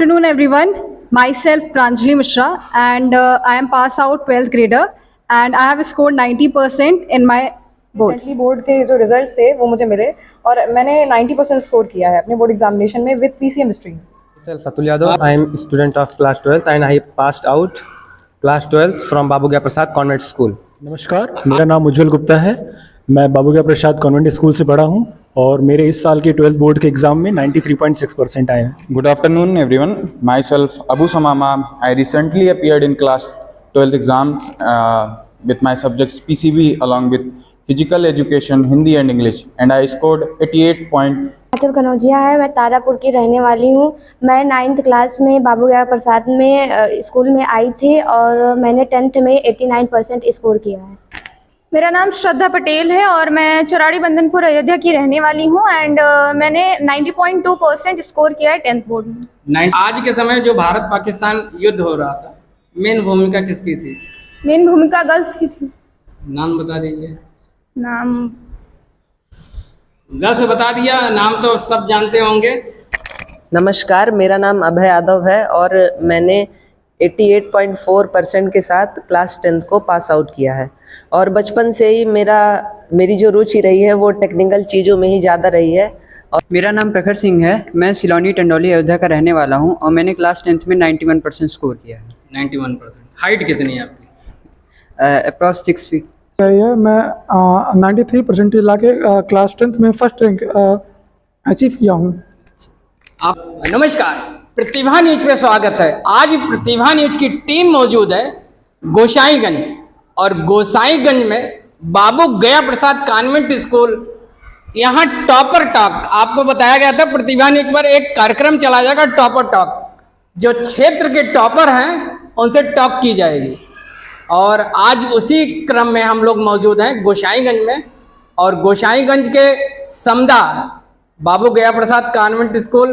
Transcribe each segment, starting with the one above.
afternoon, everyone. Myself Pranjali Mishra, and I am pass out 12th grader, and I have scored 90% in my boards. Recently board के जो results थे वो मुझे मिले और मैंने 90% स्कोर किया है अपने बोर्ड एग्जामिनेशन में with PCM stream. Myself Atul Yadav. I am student of class 12th and I passed out class 12th from Babu Gaya Prasad Convent School. नमस्कार, मेरा नाम उज्जवल गुप्ता है। मैं बाबू गया प्रसाद कॉन्वेंट स्कूल से पढ़ा हूँ और मेरे इस साल के 12th बोर्ड के एग्ज़ाम में 93.6% आए हैं। Good afternoon, everyone. Myself Abu Samama. I recently appeared in class 12th exams with my subjects PCB along with physical education, Hindi and English, and I scored 88 point. आंचल कनौजिया है। मैं तारापुर की रहने वाली हूँ। मैं 9th क्लास में बाबू गया प्रसाद में स्कूल में आई थी और मैंने 10th में 89% स्कोर किया है। मेरा नाम श्रद्धा पटेल है और मैं चौराड़ी बंदनपुर अयोध्या की रहने वाली हूँ एंड मैंने 90.2% स्कोर किया है 10th बोर्ड में। आज के समय जो भारत पाकिस्तान युद्ध हो रहा था, मेन भूमिका किसकी थी? मेन भूमिका गर्ल्स की थी। नाम बता दीजिए। नाम गर्ल्स बता दिया, नाम तो सब जानते होंगे। नमस्कार, मेरा नाम अभय यादव है और मैंने 88.4% के साथ क्लास 10th को पास आउट किया है और बचपन से ही मेरी जो रुचि रही है वो टेक्निकल चीज़ों में ही ज़्यादा रही है। और मेरा नाम प्रखर सिंह है। मैं सिलौनी टंडौली अयोध्या का रहने वाला हूं और मैंने क्लास 10th में 91% स्कोर किया है। 91%। हाइट कितनी है आपकी? अप्रॉक्स 6 फीट है। मैं 93% ला के क्लास 10th में फर्स्ट रैंक अचीव किया हूँ। आप नमस्कार, प्रतिभा न्यूज पे स्वागत है। आज प्रतिभा न्यूज की टीम मौजूद है गोसाईगंज और गोसाईगंज में बाबू गया प्रसाद कॉन्वेंट स्कूल। यहाँ टॉपर टॉक आपको बताया गया था, प्रतिभा न्यूज पर एक कार्यक्रम चला जाएगा टॉपर टॉक। जो क्षेत्र के टॉपर हैं उनसे टॉक की जाएगी और आज उसी क्रम में हम लोग मौजूद हैं गोसाईगंज में। और गोसाईगंज के समदा बाबू गया प्रसाद कॉन्वेंट स्कूल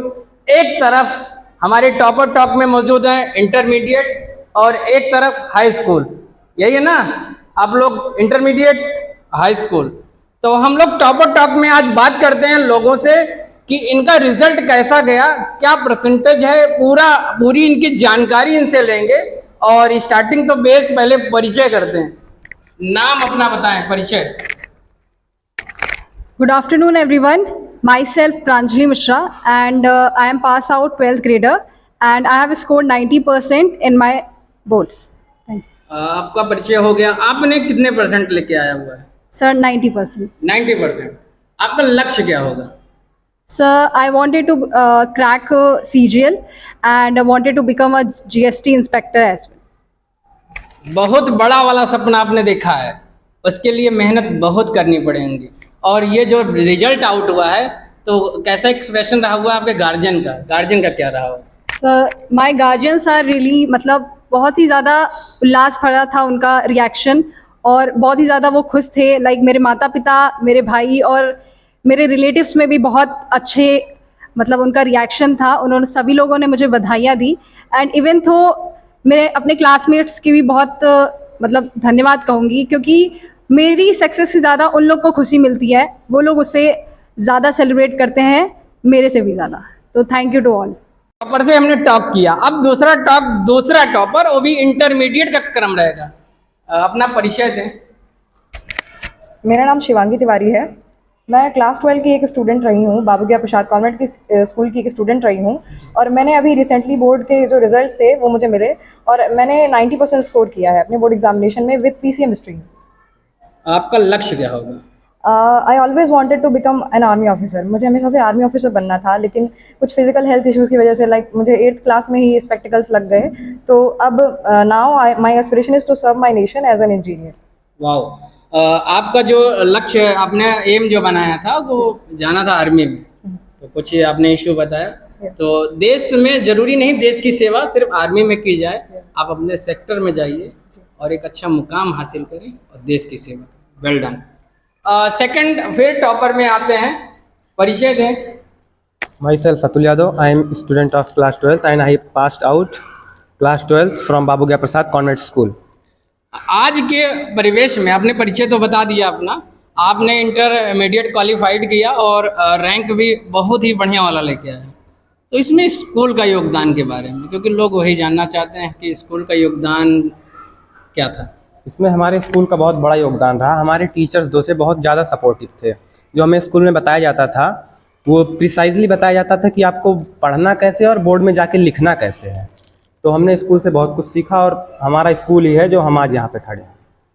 एक तरफ हमारे टॉपर टॉक में मौजूद हैं इंटरमीडिएट और एक तरफ हाई स्कूल। यही है ना, आप लोग इंटरमीडिएट हाई स्कूल। तो हम लोग टॉपर टॉक में आज बात करते हैं लोगों से कि इनका रिजल्ट कैसा गया, क्या परसेंटेज है, पूरी इनकी जानकारी इनसे लेंगे। और स्टार्टिंग तो बेस पहले परिचय करते हैं। नाम अपना बताएं, परिचय। Good afternoon, everyone. Myself Pranjali Mishra, and I am pass out 12th grader, and I have scored 90% in my boards. Thank you. आपका परिचय हो गया। आपने कितने परसेंट लेके आया हुआ है? Sir, 90%. 90%। आपका लक्ष्य क्या होगा? Sir, I wanted to crack CGL and I wanted to become a GST inspector as well. बहुत बड़ा वाला सपना आपने देखा है, उसके लिए मेहनत बहुत करनी पड़ेगी। और ये जो रिजल्ट आउट हुआ है तो कैसा एक्सप्रेशन रहा हुआ आपके गार्जियन का क्या रहा हुआ? Sir, my guardians are really मतलब बहुत ही ज़्यादा उल्लास भरा था उनका रिएक्शन और बहुत ही ज़्यादा वो खुश थे। लाइक मेरे माता पिता, मेरे भाई और मेरे रिलेटिव्स में भी बहुत अच्छे मतलब उनका रिएक्शन था। उन्होंने सभी लोगों ने मुझे बधाइयाँ दी एंड इवन तो मैं अपने क्लासमेट्स की भी बहुत मतलब धन्यवाद कहूँगी क्योंकि मेरी सक्सेस से ज़्यादा उन लोग को खुशी मिलती है। वो लोग उससे ज़्यादा सेलिब्रेट करते हैं मेरे से भी ज़्यादा। तो thank you to all. Topper से हमने टॉक किया, अब दूसरा टॉपर, वो भी इंटरमीडिएट का क्रम रहेगा। अपना परिचय दें। मेरा नाम शिवांगी तिवारी है। मैं क्लास 12 की एक स्टूडेंट रही हूँ, बाबू गया प्रसाद कॉन्वेंट की स्कूल की एक स्टूडेंट रही हूँ और मैंने अभी रिसेंटली बोर्ड के जो रिजल्ट्स थे वो मुझे मिले और मैंने 90% स्कोर किया है अपने बोर्ड एग्जामिनेशन में विद पीसीएम स्ट्रीम। आपका लक्ष्य क्या होगा? I always wanted to become an army officer. मुझे हमेशा से आर्मी ऑफिसर बनना था, लेकिन कुछ फिजिकल हेल्थ इश्यूज़ की वजह से लाइक मुझे 8th क्लास में ही स्पेक्टिकल्स लग गए। तो अब now my aspiration is to serve my nation as an engineer. वाह, आपका जो लक्ष्य है, आपने एम जो बनाया था वो जाना था आर्मी में, तो कुछ आपने इशू बताया। तो देश में जरूरी नहीं देश की सेवा सिर्फ आर्मी में की जाए, आप अपने सेक्टर में जाइए और एक अच्छा मुकाम हासिल करें और देश की सेवा। Well done. सेकंड फिर टॉपर में आते हैं, परिचय दें। Myself Atul Yadav. I am student of class 12th and I passed out class 12th from Babu Gaya Prasad Convent School. आज के परिवेश में आपने परिचय तो बता दिया अपना, आपने इंटरमीडिएट क्वालिफाइड किया और रैंक भी बहुत ही बढ़िया वाला लेके आए। तो इसमें स्कूल का योगदान के बारे में, क्योंकि लोग वही जानना चाहते हैं कि स्कूल का योगदान क्या था। इसमें हमारे स्कूल का बहुत बड़ा योगदान रहा। हमारे टीचर्स दो थे बहुत ज़्यादा सपोर्टिव थे। जो हमें स्कूल में बताया जाता था वो प्रिसाइजली बताया जाता था कि आपको पढ़ना कैसे और बोर्ड में जाके लिखना कैसे है। तो हमने स्कूल से बहुत कुछ सीखा और हमारा स्कूल ही है जो हम आज यहाँ पे खड़े हैं।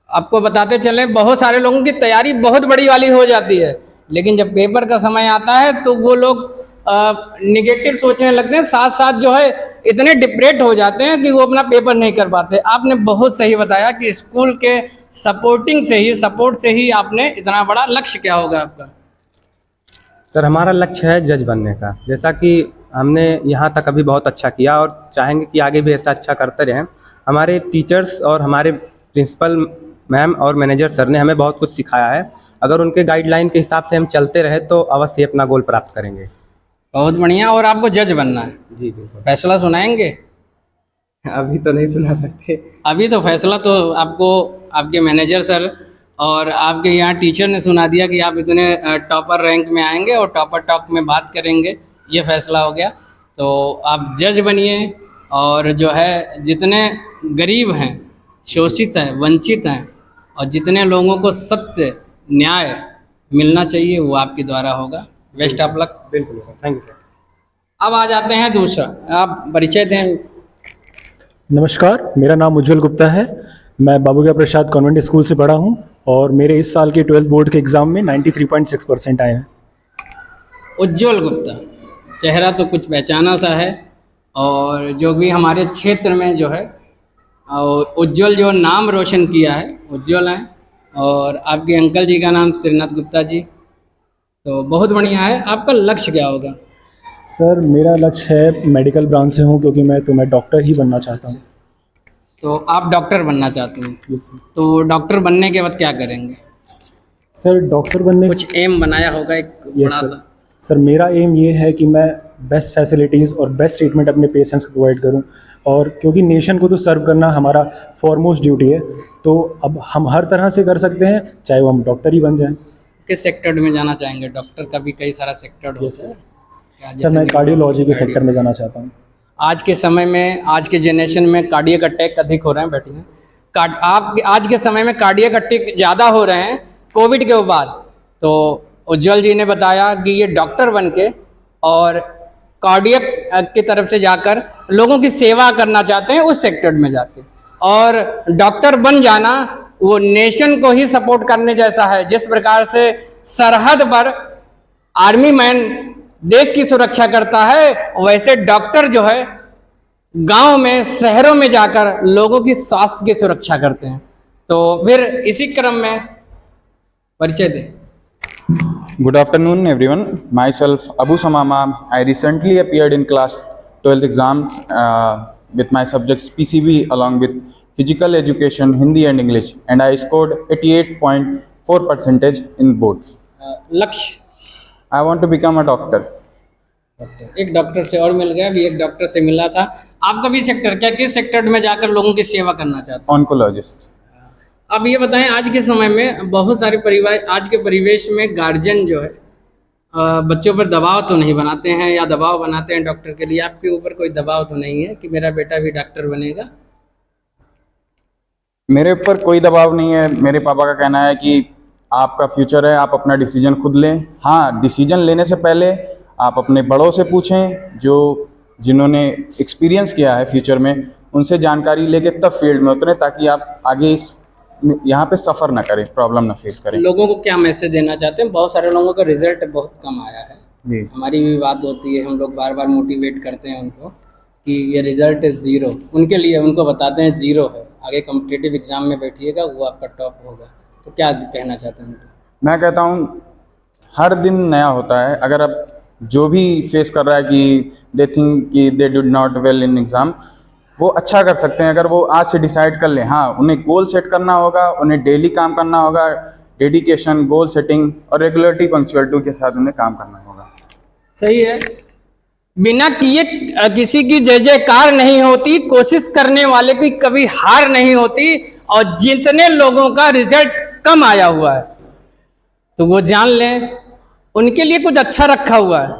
आपको बताते चले, बहुत सारे लोगों की तैयारी बहुत बड़ी वाली हो जाती है, लेकिन जब पेपर का समय आता है तो वो लोग निगेटिव सोचने लगते हैं, साथ साथ जो है इतने डिप्रेट हो जाते हैं कि वो अपना पेपर नहीं कर पाते। आपने बहुत सही बताया कि स्कूल के सपोर्ट से ही आपने इतना बड़ा लक्ष्य क्या होगा आपका? सर हमारा लक्ष्य है जज बनने का। जैसा कि हमने यहाँ तक अभी बहुत अच्छा किया और चाहेंगे कि आगे भी ऐसा अच्छा करते रहें। हमारे टीचर्स और हमारे प्रिंसिपल मैम और मैनेजर सर ने हमें बहुत कुछ सिखाया है। अगर उनके गाइडलाइन के हिसाब से हम चलते रहे तो अवश्य अपना गोल प्राप्त करेंगे। बहुत बढ़िया। और आपको जज बनना है? जी बिल्कुल। फैसला सुनाएंगे? अभी तो नहीं सुना सकते। अभी तो फैसला तो आपको आपके मैनेजर सर और आपके यहाँ टीचर ने सुना दिया कि आप इतने टॉपर रैंक में आएंगे और टॉपर टॉक में बात करेंगे, ये फैसला हो गया। तो आप जज बनिए और जो है जितने गरीब हैं, शोषित हैं, वंचित हैं और जितने लोगों को सत्य न्याय मिलना चाहिए वो आपके द्वारा होगा। Best of luck. बिल्कुल, थैंक यू सर। अब आ जाते हैं दूसरा, आप परिचय दें। नमस्कार, मेरा नाम उज्जवल गुप्ता है। मैं बाबूगया प्रसाद कॉन्वेंट स्कूल से पढ़ा हूँ और मेरे इस साल के 12th बोर्ड के एग्ज़ाम में 93.6% आए हैं। उज्जवल गुप्ता, चेहरा तो कुछ पहचाना सा है और जो भी हमारे क्षेत्र में जो है और उज्जवल जो नाम रोशन किया है उज्जवल हैं। और आपके अंकल जी का नाम श्रीनाथ गुप्ता जी, तो बहुत बढ़िया है। आपका लक्ष्य क्या होगा? सर मेरा लक्ष्य है मेडिकल ब्रांच से हूँ क्योंकि मैं डॉक्टर ही बनना चाहता हूँ। तो आप डॉक्टर बनना चाहते हैं? Yes sir. तो डॉक्टर बनने के बाद क्या करेंगे? सर डॉक्टर बनने कुछ एम बनाया होगा एक बड़ा यस सर। सा? सर मेरा एम ये है कि मैं बेस्ट फैसिलिटीज़ और बेस्ट ट्रीटमेंट अपने पेशेंट्स को प्रोवाइड करूं और क्योंकि नेशन को तो सर्व करना हमारा फॉरमोस्ट ड्यूटी है, तो अब हम हर तरह से कर सकते हैं, चाहे वो हम डॉक्टर ही बन जाएं। किस सेक्टर में जाना चाहेंगे? डॉक्टर का भी कई सारा सेक्टर होता है। सर मैं कार्डियोलॉजी के सेक्टर में जाना चाहता हूँ। आज के समय में, आज के जनरेशन में कार्डियक अटैक अधिक हो रहे हैं। बैठिए। आप आज के समय में कार्डियक अटैक ज़्यादा हो रहे हैं कोविड के बाद। तो उज्जवल जी ने बताया कि ये डॉक्टर बन के और कार्डियक की तरफ से जाकर लोगों की सेवा करना चाहते हैं उस सेक्टर में जाके। और डॉक्टर बन जाना वो नेशन को ही सपोर्ट करने जैसा है। जिस प्रकार से सरहद पर आर्मी मैन देश की सुरक्षा करता है, वैसे डॉक्टर जो है गांव में, शहरों में जाकर लोगों की स्वास्थ्य की सुरक्षा करते हैं। तो फिर इसी क्रम में परिचय दें। Good afternoon, everyone. Myself Abu Samama. I recently appeared in class 12th exams with my subjects PCB along with physical education, Hindi and English, and I scored 88.4% in boards. लक्ष्य? I want to become a doctor. एक doctor से और मिल गया, अभी एक doctor से मिला था। आपका भी सेक्टर क्या, किस सेक्टर में जाकर लोगों की सेवा करना चाहते हैं? Oncologist. अब ये बताएं, आज के समय में बहुत सारे परिवार, आज के परिवेश में गार्जियन जो है बच्चों पर दबाव तो नहीं बनाते हैं या दबाव बनाते हैं डॉक्टर के लिए। आपके ऊपर कोई दबाव तो नहीं है कि मेरा बेटा भी डॉक्टर बनेगा? मेरे ऊपर कोई दबाव नहीं है। मेरे पापा का कहना है कि आपका फ्यूचर है, आप अपना डिसीजन खुद लें। हाँ, डिसीजन लेने से पहले आप अपने बड़ों से पूछें, जिन्होंने एक्सपीरियंस किया है फ्यूचर में, उनसे जानकारी लेके तब फील्ड में उतरें ताकि आप आगे यहाँ पे सफ़र ना करें, प्रॉब्लम ना फेस करें। लोगों को क्या मैसेज देना चाहते हैं? बहुत सारे लोगों का रिजल्ट बहुत कम आया है जी। हमारी भी बात होती है, हम लोग बार बार मोटिवेट करते हैं उनको कि ये रिजल्ट इज़ ज़ीरो। उनके लिए उनको बताते हैं ज़ीरो है, आगे कॉम्पिटिटिव एग्जाम में बैठिएगा, वो आपका टॉप होगा। तो क्या कहना चाहते हैं उनको? मैं कहता हूँ हर दिन नया होता है। अगर आप जो भी फेस कर रहा है कि दे थिंक कि they did not well in exam, वो अच्छा कर सकते हैं अगर वो आज से डिसाइड कर लें। हाँ, उन्हें गोल सेट करना होगा, उन्हें डेली काम करना होगा, डेडिकेशन, गोल सेटिंग और रेगुलरिटी, पंक्चुअलिटी के साथ उन्हें काम करना होगा। सही है। बिना किए किसी की जय जयकार नहीं होती, कोशिश करने वाले की कभी हार नहीं होती। और जितने लोगों का रिजल्ट कम आया हुआ है तो वो जान लें उनके लिए कुछ अच्छा रखा हुआ है।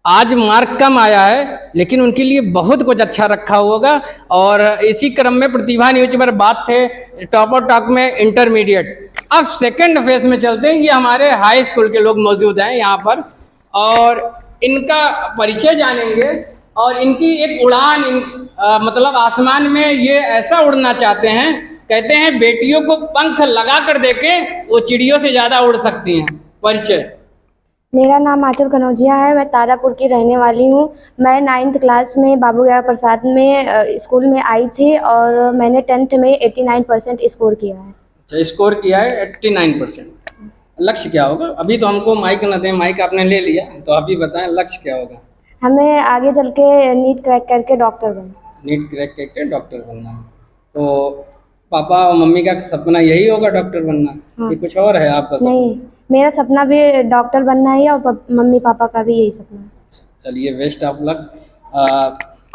आज मार्क कम आया है लेकिन उनके लिए बहुत कुछ अच्छा रखा होगा। और इसी क्रम में प्रतिभा न्यूज पर बात थे टॉपर टॉक में इंटरमीडिएट। अब सेकंड फेज में चलते हैं। ये हमारे हाई स्कूल के लोग मौजूद हैं यहाँ पर और इनका परिचय जानेंगे और इनकी एक उड़ान मतलब आसमान में ये ऐसा उड़ना चाहते हैं। कहते हैं बेटियों को पंख लगा कर देखें, वो चिड़ियों से ज़्यादा उड़ सकती हैं। परिचय। मेरा नाम आंचल कनौजिया है, मैं तारापुर की रहने वाली हूँ। मैं 9th क्लास में बाबू गया प्रसाद में स्कूल में आई थी और मैंने 10th में 89% स्कोर किया है। अच्छा, स्कोर किया है 89%। लक्ष्य क्या होगा? अभी तो हमको माइक न दें, माइक आपने ले लिया, तो अभी बताएं लक्ष्य क्या होगा? हमें आगे चल के नीट क्रैक करके डॉक्टर बनना। नीट क्रैक करके डॉक्टर बनना है। तो पापा और मम्मी का सपना यही होगा, डॉक्टर बनना? हाँ। ये कुछ और है आपका सपना? नहीं, मेरा सपना भी डॉक्टर बनना ही है और मम्मी पापा का भी यही सपना है। चलिए, बेस्ट ऑफ लक।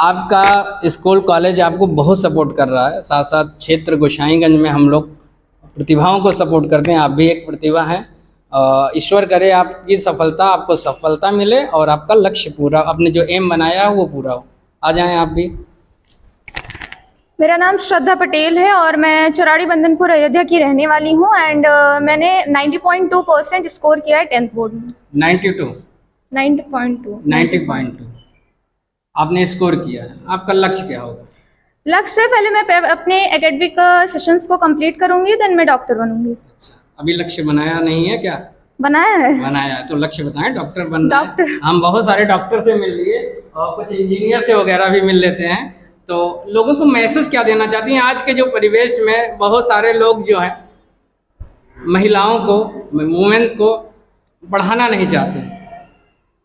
आपका स्कूल कॉलेज आपको बहुत सपोर्ट कर रहा है, साथ साथ क्षेत्र गोसाईगंज में हम लोग प्रतिभाओं को सपोर्ट करते हैं। आप भी एक प्रतिभा हैं। ईश्वर करे आपकी सफलता, आपको सफलता मिले और आपका लक्ष्य पूरा, आपने जो एम बनाया है वो पूरा हो। आ जाएं आप भी। मेरा नाम श्रद्धा पटेल है और मैं चौराड़ी बंदनपुर अयोध्या की रहने वाली हूँ एंड मैंने 90.2% स्कोर किया है 10th बोर्ड में। 90.2 आपने स्कोर किया है। आपका लक्ष्य क्या होगा? लक्ष्य है पहले मैं अपने एकेडमिक सेशंस को कंप्लीट करूंगी, देन मैं डॉक्टर बनूंगी। अच्छा, अभी लक्ष्य बनाया नहीं है क्या? बनाया है। बनाया है तो लक्ष्य बताएं, डॉक्टर बनना है। डॉक्टर। हम बहुत सारे डॉक्टर से मिल लिए और कुछ इंजीनियर से वगैरह भी मिल लेते हैं। तो लोगों को मैसेज क्या देना चाहती हैं? आज के जो परिवेश में बहुत सारे लोग जो हैं महिलाओं को, वुमेन को पढ़ाना नहीं चाहते।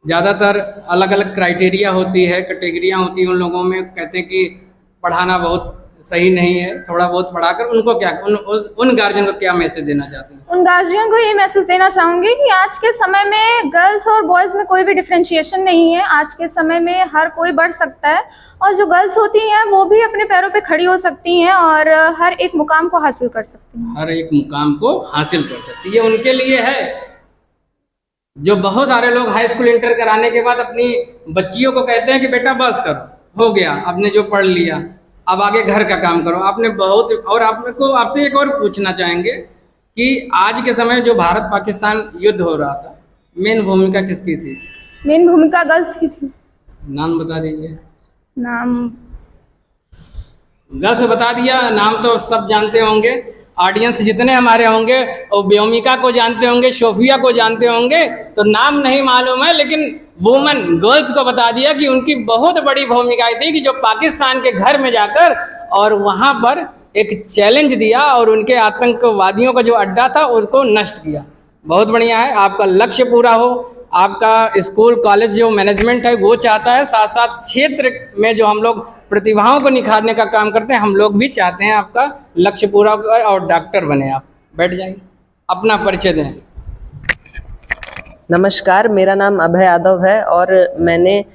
ज़्यादातर अलग अलग क्राइटेरिया होती है, कैटेगरियाँ होती हैं उन लोगों में। कहते हैं कि पढ़ाना बहुत सही नहीं है, थोड़ा बहुत पढ़ाकर उनको क्या, उन गार्जियन को क्या मैसेज देना चाहते हैं? उन गार्जियन को ये मैसेज देना चाहूँगी कि आज के समय में गर्ल्स और बॉयज़ में कोई भी डिफ्रेंशिएशन नहीं है। आज के समय में हर कोई बढ़ सकता है और जो गर्ल्स होती हैं वो भी अपने पैरों पे खड़ी हो सकती हैं और हर एक मुकाम को हासिल कर सकती हैं। हर एक मुकाम को हासिल कर सकती है, ये उनके लिए है। जो बहुत सारे लोग हाई स्कूल इंटर कराने के बाद अपनी बच्चियों को कहते हैं कि बेटा बस करो, हो गया, आपने जो पढ़ लिया, अब आगे घर का काम करो। आपने बहुत, और आपसे एक और पूछना चाहेंगे कि आज के समय जो भारत पाकिस्तान युद्ध हो रहा था, मेन भूमिका किसकी थी? मेन भूमिका गर्ल्स की थी। नाम बता दीजिए। नाम गर्ल्स बता दिया, नाम तो सब जानते होंगे। ऑडियंस जितने हमारे होंगे और व्योमिका को जानते होंगे, सोफिया को जानते होंगे, तो नाम नहीं मालूम है लेकिन वुमन गर्ल्स को बता दिया कि उनकी बहुत बड़ी भूमिका थी कि जो पाकिस्तान के घर में जाकर और वहाँ पर एक चैलेंज दिया और उनके आतंकवादियों का जो अड्डा था उसको नष्ट किया। बहुत बढ़िया है, आपका लक्ष्य पूरा हो। आपका स्कूल कॉलेज जो मैनेजमेंट है वो चाहता है, साथ साथ क्षेत्र में जो हम लोग प्रतिभाओं को निखारने का काम करते हैं, हम लोग भी चाहते हैं आपका लक्ष्य पूरा हो और डॉक्टर बने। आप बैठ जाइए, अपना परिचय दें। नमस्कार, मेरा नाम अभय यादव है और मैंने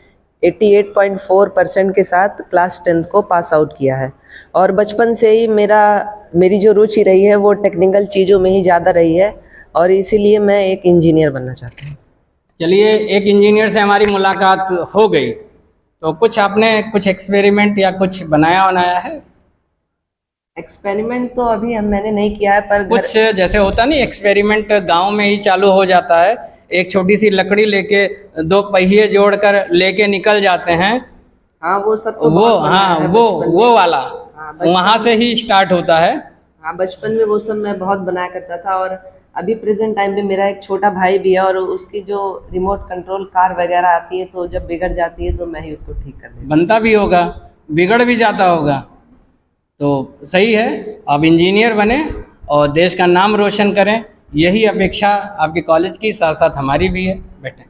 88.4% के साथ क्लास 10th को पास आउट किया है। और बचपन से ही मेरी जो रुचि रही है वो टेक्निकल चीज़ों में ही ज़्यादा रही है और इसीलिए मैं एक इंजीनियर बनना चाहता हूँ। चलिए, एक इंजीनियर से हमारी मुलाकात हो गई, तो कुछ आपने कुछ एक्सपेरिमेंट या कुछ बनाया है? एक्सपेरिमेंट तो अभी मैंने नहीं किया है, पर कुछ जैसे होता नहीं, एक्सपेरिमेंट गांव में ही चालू हो जाता है। एक छोटी सी लकड़ी लेके 2 पहिए जोड़कर लेके निकल जाते हैं। हाँ, वो सब तो वो, हाँ, वो वाला, वहाँ से ही स्टार्ट होता है। हाँ, बचपन में वो सब मैं बहुत बनाया करता था। और अभी प्रेजेंट टाइम पे मेरा एक छोटा भाई भी है और उसकी जो रिमोट कंट्रोल कार वगैरह आती है तो जब बिगड़ जाती है तो मैं ही उसको ठीक कर देता हूँ। बनता भी होगा, बिगड़ भी जाता होगा, तो सही है। आप इंजीनियर बने और देश का नाम रोशन करें, यही अपेक्षा आपके कॉलेज की, साथ साथ हमारी भी है। बेटे,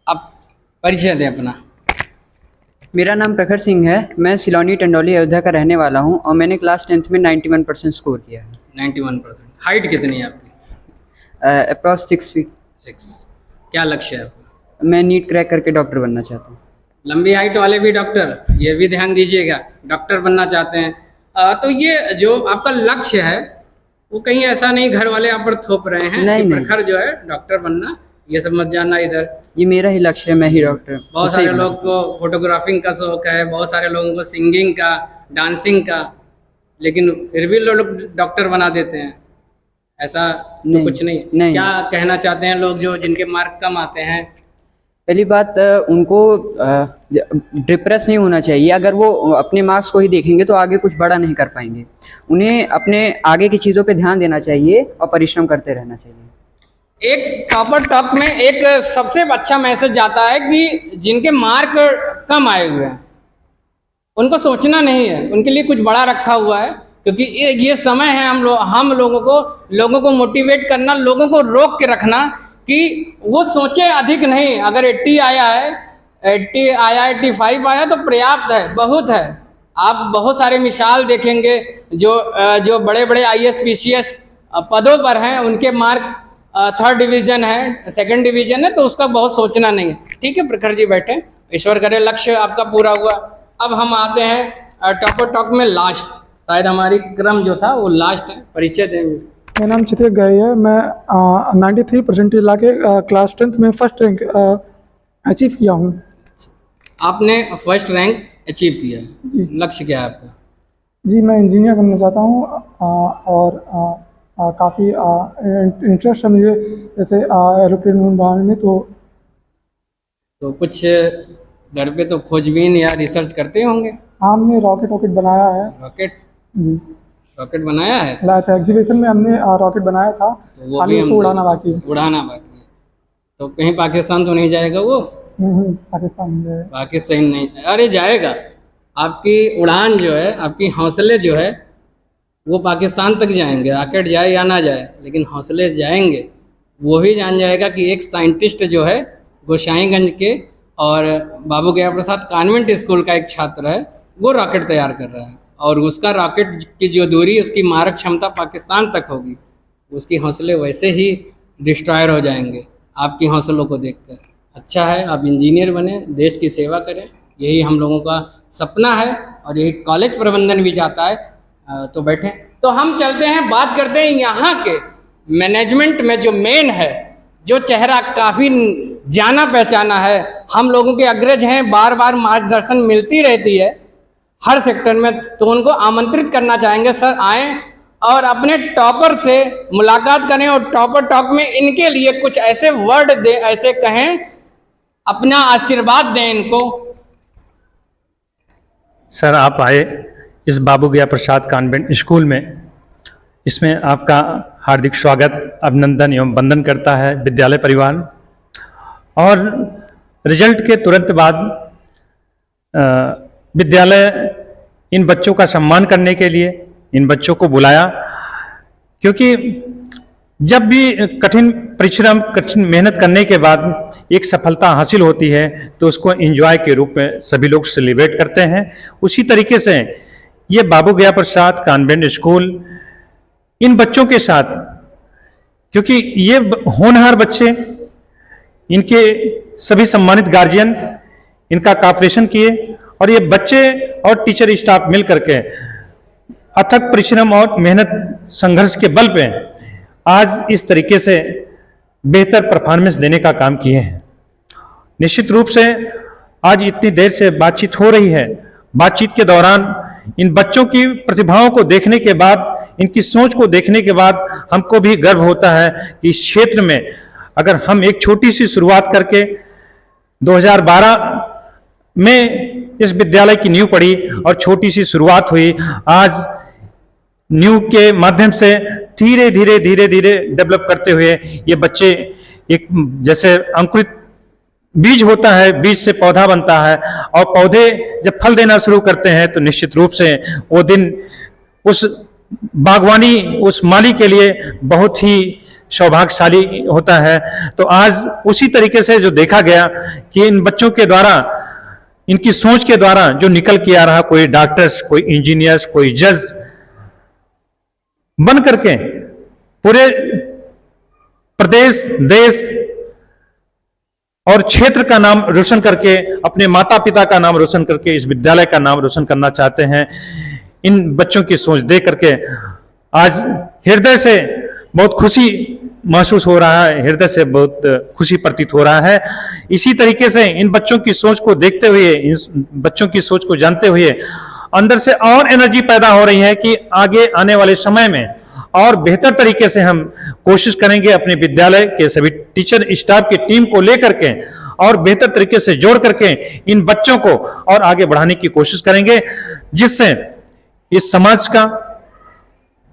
आप परिचय दें अपना। मेरा नाम प्रखर सिंह है, मैं सिलोनी टंडौली अयोध्या का रहने वाला हूं और मैंने क्लास 10th में 91% स्कोर किया है। 91%। हाइट कितनी है आपकी? Approx 6 feet. 6। क्या लक्ष्य है आपका? मैं नीट क्रैक करके डॉक्टर बनना चाहता हूँ। लंबी हाइट वाले भी डॉक्टर, ये भी ध्यान दीजिएगा, डॉक्टर बनना चाहते हैं। तो ये जो आपका लक्ष्य है वो कहीं ऐसा नहीं घर वाले आप पर थोप रहे हैं कि प्रखर जो है डॉक्टर बनना ये सब मत जानना इधर। ये मेरा ही लक्ष्य है, मैं ही डॉक्टर। बहुत सारे लोग को फोटोग्राफिंग का शौक है, बहुत सारे लोगों को सिंगिंग का, डांसिंग का, लेकिन फिर भी लोग डॉक्टर बना देते हैं। ऐसा तो नहीं, कुछ नहीं। नहीं। क्या कहना चाहते हैं लोग जो जिनके मार्क कम आते हैं? पहली बात, उनको डिप्रेस नहीं होना चाहिए। अगर वो अपने मार्क्स को ही देखेंगे तो आगे कुछ बड़ा नहीं कर पाएंगे। उन्हें अपने आगे की चीज़ों पे ध्यान देना चाहिए और परिश्रम करते रहना चाहिए। एक टॉपर टॉक में एक सबसे अच्छा मैसेज जाता है कि जिनके मार्क कम आए हुए हैं उनको सोचना नहीं है, उनके लिए कुछ बड़ा रखा हुआ है, क्योंकि ये समय है हम लोगों को मोटिवेट करना, लोगों को रोक के रखना कि वो सोचे अधिक नहीं। अगर 80 आया है, 80 आया, 85 आया तो पर्याप्त है, बहुत है। आप बहुत सारे मिसाल देखेंगे जो बड़े बड़े IAS PCS पदों पर हैं, उनके मार्क 3rd डिवीजन है, 2nd डिवीजन है, तो उसका बहुत सोचना नहीं है। ठीक है प्रखर जी, बैठे। ईश्वर करे लक्ष्य आपका पूरा हुआ। अब हम आते हैं टॉपर टॉक में लास्ट, शायद हमारी क्रम जो था वो लास्ट है। परिचय देंगे। मेरा नाम चित्रिक गाई है। मैं 93 परसेंटेज ला के क्लास 10th में फर्स्ट रैंक अचीव किया हूँ। आपने फर्स्ट रैंक अचीव किया है। जी। लक्ष्य क्या है आपका? जी, मैं इंजीनियर बनना चाहता हूँ और काफ़ी इंटरेस्ट है मुझे, जैसे एरोप्लेन उड़ाने में। तो कुछ घर पे तो खोजबीन या रिसर्च करते होंगे। हमने रॉकेट बनाया है। रॉकेट? जी, रॉकेट बनाया है। लाया था एग्जीबिशन में, हमने रॉकेट बनाया था, तो वो खाली भी उसको उड़ाना बाकी है। उड़ाना बाकी है। तो कहीं पाकिस्तान तो नहीं जाएगा वो? पाकिस्तान में है। पाकिस्तान नहीं, अरे जाएगा। आपकी उड़ान जो है, आपकी हौसले जो है वो पाकिस्तान तक जाएंगे। रॉकेट जाए या ना जाए, लेकिन हौसले जाएंगे। वो ही जान जाएगा कि एक साइंटिस्ट जो है गोसाईगंज के और बाबू गया प्रसाद कॉन्वेंट स्कूल का एक छात्र है, वो रॉकेट तैयार कर रहा है, और उसका रॉकेट की जो दूरी, उसकी मारक क्षमता पाकिस्तान तक होगी। उसकी हौसले वैसे ही डिस्ट्रॉयर हो जाएंगे आपकी हौसलों को देखकर। अच्छा है, आप इंजीनियर बने, देश की सेवा करें, यही हम लोगों का सपना है, और यही कॉलेज प्रबंधन भी चाहता है। तो बैठें। तो हम चलते हैं, बात करते हैं यहाँ के मैनेजमेंट में जो मेन है, जो चेहरा काफ़ी जाना पहचाना है, हम लोगों के अग्रज हैं, बार बार मार्गदर्शन मिलती रहती है हर सेक्टर में। तो उनको आमंत्रित करना चाहेंगे, सर आएँ और अपने टॉपर से मुलाकात करें और टॉपर टॉक में इनके लिए कुछ ऐसे वर्ड दें, ऐसे कहें, अपना आशीर्वाद दें इनको। सर आप आए इस बाबू गया प्रसाद कॉन्वेंट स्कूल में, इसमें आपका हार्दिक स्वागत, अभिनंदन एवं वंदन करता है विद्यालय परिवार। और रिजल्ट के तुरंत बाद विद्यालय इन बच्चों का सम्मान करने के लिए इन बच्चों को बुलाया, क्योंकि जब भी कठिन परिश्रम, कठिन मेहनत करने के बाद एक सफलता हासिल होती है तो उसको एंजॉय के रूप में सभी लोग सेलिब्रेट करते हैं। उसी तरीके से ये बाबू गया प्रसाद कॉन्वेंट स्कूल इन बच्चों के साथ, क्योंकि ये होनहार बच्चे, इनके सभी सम्मानित गार्जियन इनका कॉपरेशन किए, और ये बच्चे और टीचर स्टाफ मिल करके अथक परिश्रम और मेहनत संघर्ष के बल पे आज इस तरीके से बेहतर परफॉर्मेंस देने का काम किए हैं। निश्चित रूप से आज इतनी देर से बातचीत हो रही है, बातचीत के दौरान इन बच्चों की प्रतिभाओं को देखने के बाद, इनकी सोच को देखने के बाद हमको भी गर्व होता है कि इस क्षेत्र में अगर हम एक छोटी सी शुरुआत करके 2012 में इस विद्यालय की नींव पड़ी और छोटी सी शुरुआत हुई, आज नींव के माध्यम से धीरे धीरे धीरे धीरे डेवलप करते हुए ये बच्चे एक जैसे अंकुरित बीज होता है, बीज से पौधा बनता है, और पौधे जब फल देना शुरू करते हैं तो निश्चित रूप से वो दिन उस बागवानी, उस माली के लिए बहुत ही सौभाग्यशाली होता है। तो आज उसी तरीके से जो देखा गया कि इन बच्चों के द्वारा, इनकी सोच के द्वारा जो निकल के आ रहा, कोई डॉक्टर्स, कोई इंजीनियर्स, कोई जज बन करके पूरे प्रदेश, देश और क्षेत्र का नाम रोशन करके, अपने माता पिता का नाम रोशन करके, इस विद्यालय का नाम रोशन करना चाहते हैं। इन बच्चों की सोच देख करके आज हृदय से बहुत खुशी महसूस हो रहा है, हृदय से बहुत खुशी प्रतीत हो रहा है। इसी तरीके से इन बच्चों की सोच को देखते हुए, इन बच्चों की सोच को जानते हुए अंदर से और एनर्जी पैदा हो रही है कि आगे आने वाले समय में और बेहतर तरीके से हम कोशिश करेंगे अपने विद्यालय के सभी टीचर स्टाफ की टीम को लेकर के और बेहतर तरीके से जोड़ करके इन बच्चों को और आगे बढ़ाने की कोशिश करेंगे, जिससे इस समाज का,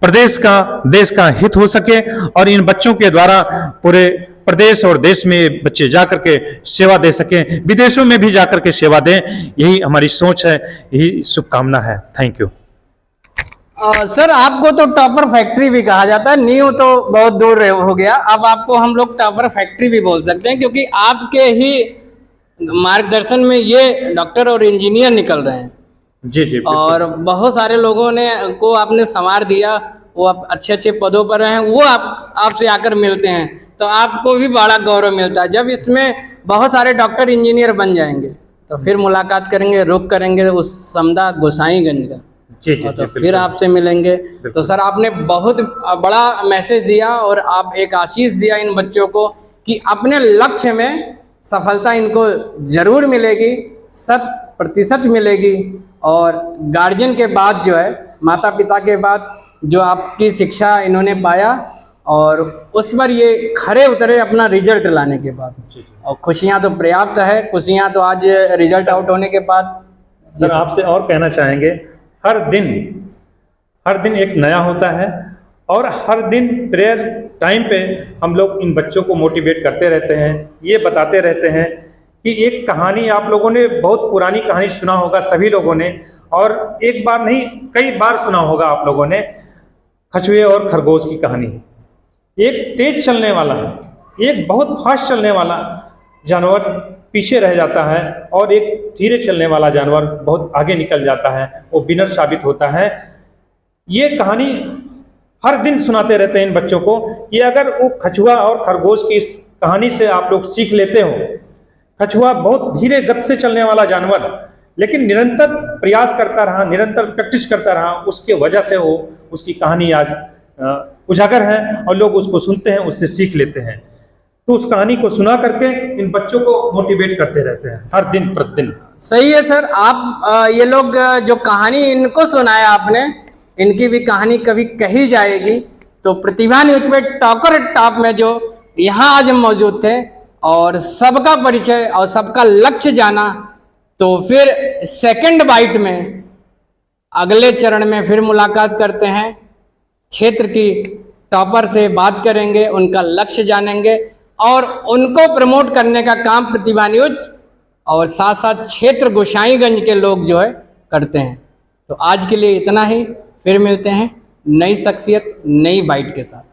प्रदेश का, देश का हित हो सके और इन बच्चों के द्वारा पूरे प्रदेश और देश में बच्चे जाकर के सेवा दे सकें, विदेशों में भी जाकर के सेवा दें। यही हमारी सोच है, यही शुभकामना है। Thank you. सर, आपको तो टॉपर फैक्ट्री भी कहा जाता है, नींव तो बहुत दूर हो गया, अब आपको हम लोग टॉपर फैक्ट्री भी बोल सकते हैं, क्योंकि आपके ही मार्गदर्शन में ये डॉक्टर और इंजीनियर निकल रहे हैं। जी जी। और बहुत सारे लोगों ने को आपने संवार दिया, वो आप अच्छे अच्छे पदों पर हैं, वो आपसे आकर मिलते हैं तो आपको भी बड़ा गौरव मिलता है। जब इसमें बहुत सारे डॉक्टर इंजीनियर बन जाएंगे तो फिर मुलाकात करेंगे, रुख करेंगे उस समदा गोसाईगंज का। जी जी, तो फिर आपसे मिलेंगे। तो सर, आपने बहुत बड़ा मैसेज दिया और आप एक आशीष दिया इन बच्चों को कि अपने लक्ष्य में सफलता इनको जरूर मिलेगी, 100% मिलेगी। और गार्जियन के बाद जो है, माता पिता के बाद जो आपकी शिक्षा इन्होंने पाया और उस पर ये खरे उतरे अपना रिजल्ट लाने के बाद, और खुशियां तो पर्याप्त है, खुशियां तो आज रिजल्ट आउट होने के बाद। सर, आपसे और कहना चाहेंगे, हर दिन एक नया होता है और हर दिन प्रेयर टाइम पे हम लोग इन बच्चों को मोटिवेट करते रहते हैं, ये बताते रहते हैं कि एक कहानी, आप लोगों ने बहुत पुरानी कहानी सुना होगा सभी लोगों ने, और एक बार नहीं कई बार सुना होगा आप लोगों ने, कछुए और खरगोश की कहानी। एक तेज चलने वाला, एक बहुत फास्ट चलने वाला जानवर पीछे रह जाता है और एक धीरे चलने वाला जानवर बहुत आगे निकल जाता है, वो विनर साबित होता है। ये कहानी हर दिन सुनाते रहते हैं इन बच्चों को कि अगर वो कछुआ और खरगोश की इस कहानी से आप लोग सीख लेते हो। कछुआ बहुत धीरे गति से चलने वाला जानवर, लेकिन निरंतर प्रयास करता रहा, निरंतर प्रैक्टिस करता रहा, उसके वजह से वो उसकी कहानी आज उजागर है और लोग उसको सुनते हैं, उससे सीख लेते हैं। तो उस कहानी को सुना करके इन बच्चों को मोटिवेट करते रहते हैं हर दिन प्रतिदिन। सही है सर, आप ये लोग जो कहानी इनको सुनाया आपने, इनकी भी कहानी कभी कही जाएगी। तो प्रतिभा न्यूज में टॉकर टॉप में जो यहाँ आज हम मौजूद थे और सबका परिचय और सबका लक्ष्य जाना, तो फिर सेकंड बाइट में अगले चरण में फिर मुलाकात करते हैं, क्षेत्र की टॉपर से बात करेंगे, उनका लक्ष्य जानेंगे और उनको प्रमोट करने का काम प्रतिभा न्यूज और साथ साथ क्षेत्र गोसाईगंज के लोग जो है करते हैं। तो आज के लिए इतना ही, फिर मिलते हैं नई शख्सियत नई बाइट के साथ।